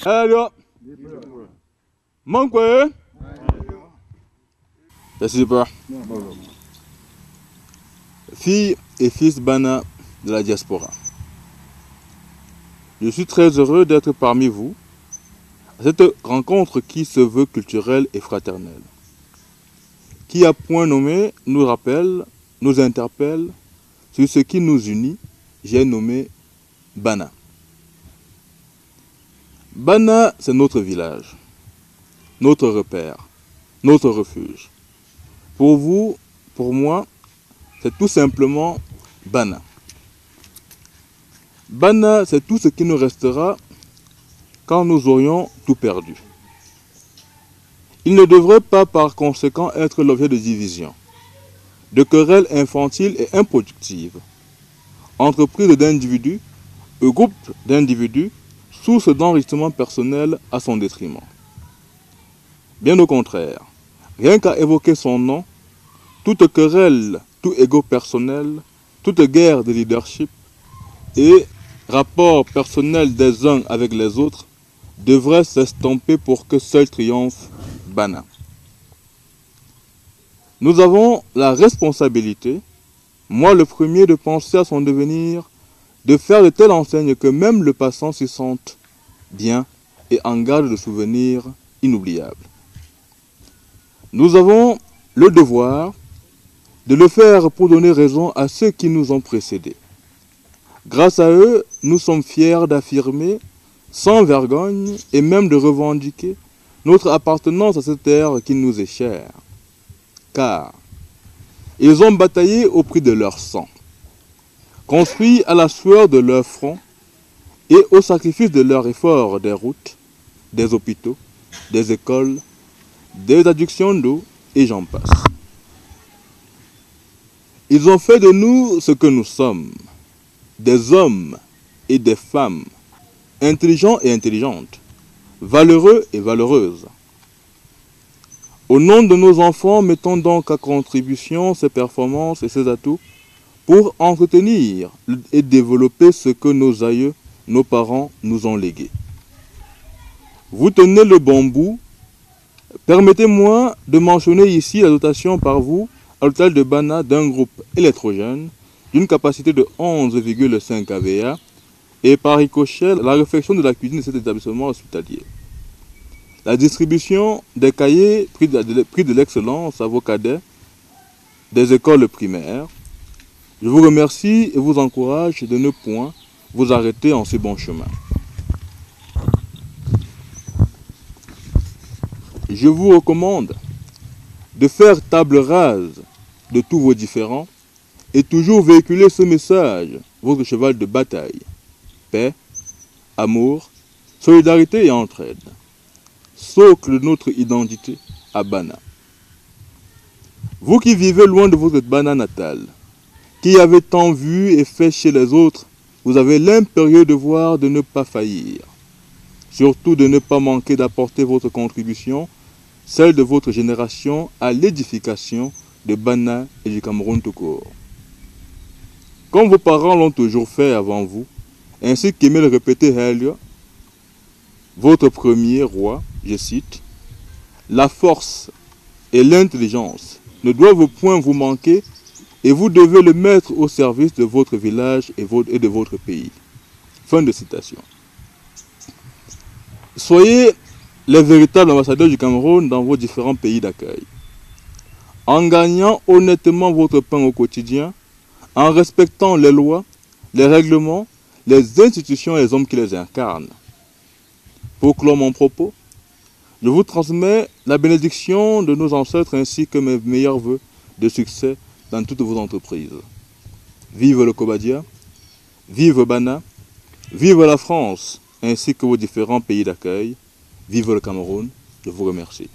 Hello. Mankwe. C'est pas. Filles et fils Bana de la diaspora. Je suis très heureux d'être parmi vous à cette rencontre qui se veut culturelle et fraternelle, qui à point nommé nous rappelle, nous interpelle sur ce qui nous unit. J'ai nommé Bana. Bana, c'est notre village, notre repère, notre refuge. Pour vous, pour moi, c'est tout simplement Bana. Bana, c'est tout ce qui nous restera quand nous aurions tout perdu. Il ne devrait pas par conséquent être l'objet de divisions, de querelles infantiles et improductives, entreprises d'individus, groupes d'individus, source d'enrichissement personnel à son détriment. Bien au contraire, rien qu'à évoquer son nom, toute querelle, tout ego personnel, toute guerre de leadership et rapport personnel des uns avec les autres devrait s'estomper pour que seul triomphe Bana. Nous avons la responsabilité, moi le premier, de penser à son devenir, de faire de telle enseigne que même le passant s'y sente bien et en garde de souvenirs inoubliables. Nous avons le devoir de le faire pour donner raison à ceux qui nous ont précédés. Grâce à eux, nous sommes fiers d'affirmer, sans vergogne, et même de revendiquer notre appartenance à cette terre qui nous est chère. Car ils ont bataillé au prix de leur sang, construit à la sueur de leur front et au sacrifice de leur effort des routes, des hôpitaux, des écoles, des adductions d'eau, et j'en passe. Ils ont fait de nous ce que nous sommes, des hommes et des femmes, intelligents et intelligentes, valeureux et valeureuses. Au nom de nos enfants, mettons donc à contribution ces performances et ces atouts pour entretenir et développer ce que nos aïeux, nos parents nous ont légué. Vous tenez le bon bout. Permettez-moi de mentionner ici la dotation par vous à l'hôtel de Bana d'un groupe électrogène d'une capacité de 11,5 kVA et par ricochet la réfection de la cuisine de cet établissement hospitalier. La distribution des cahiers prix de l'excellence à vos cadets des écoles primaires. Je vous remercie et vous encourage de ne point vous arrêter en ce bon chemin. Je vous recommande de faire table rase de tous vos différends et toujours véhiculer ce message, votre cheval de bataille. Paix, amour, solidarité et entraide. Socle de notre identité à Bana. Vous qui vivez loin de votre Bana natale, qui avez tant vu et fait chez les autres, vous avez l'impérieux devoir de ne pas faillir. Surtout de ne pas manquer d'apporter votre contribution, celle de votre génération, à l'édification de Bana et du Cameroun tout court. Comme vos parents l'ont toujours fait avant vous, ainsi qu'aimait le répéter Helio, votre premier roi, je cite, « La force et l'intelligence ne doivent point vous manquer et vous devez le mettre au service de votre village et de votre pays. » Fin de citation. Soyez les véritables ambassadeurs du Cameroun dans vos différents pays d'accueil. En gagnant honnêtement votre pain au quotidien, en respectant les lois, les règlements, les institutions et les hommes qui les incarnent. Pour clore mon propos, je vous transmets la bénédiction de nos ancêtres ainsi que mes meilleurs vœux de succès dans toutes vos entreprises. Vive le Kobadia, vive Bana, vive la France ainsi que vos différents pays d'accueil, vive le Cameroun, je vous remercie.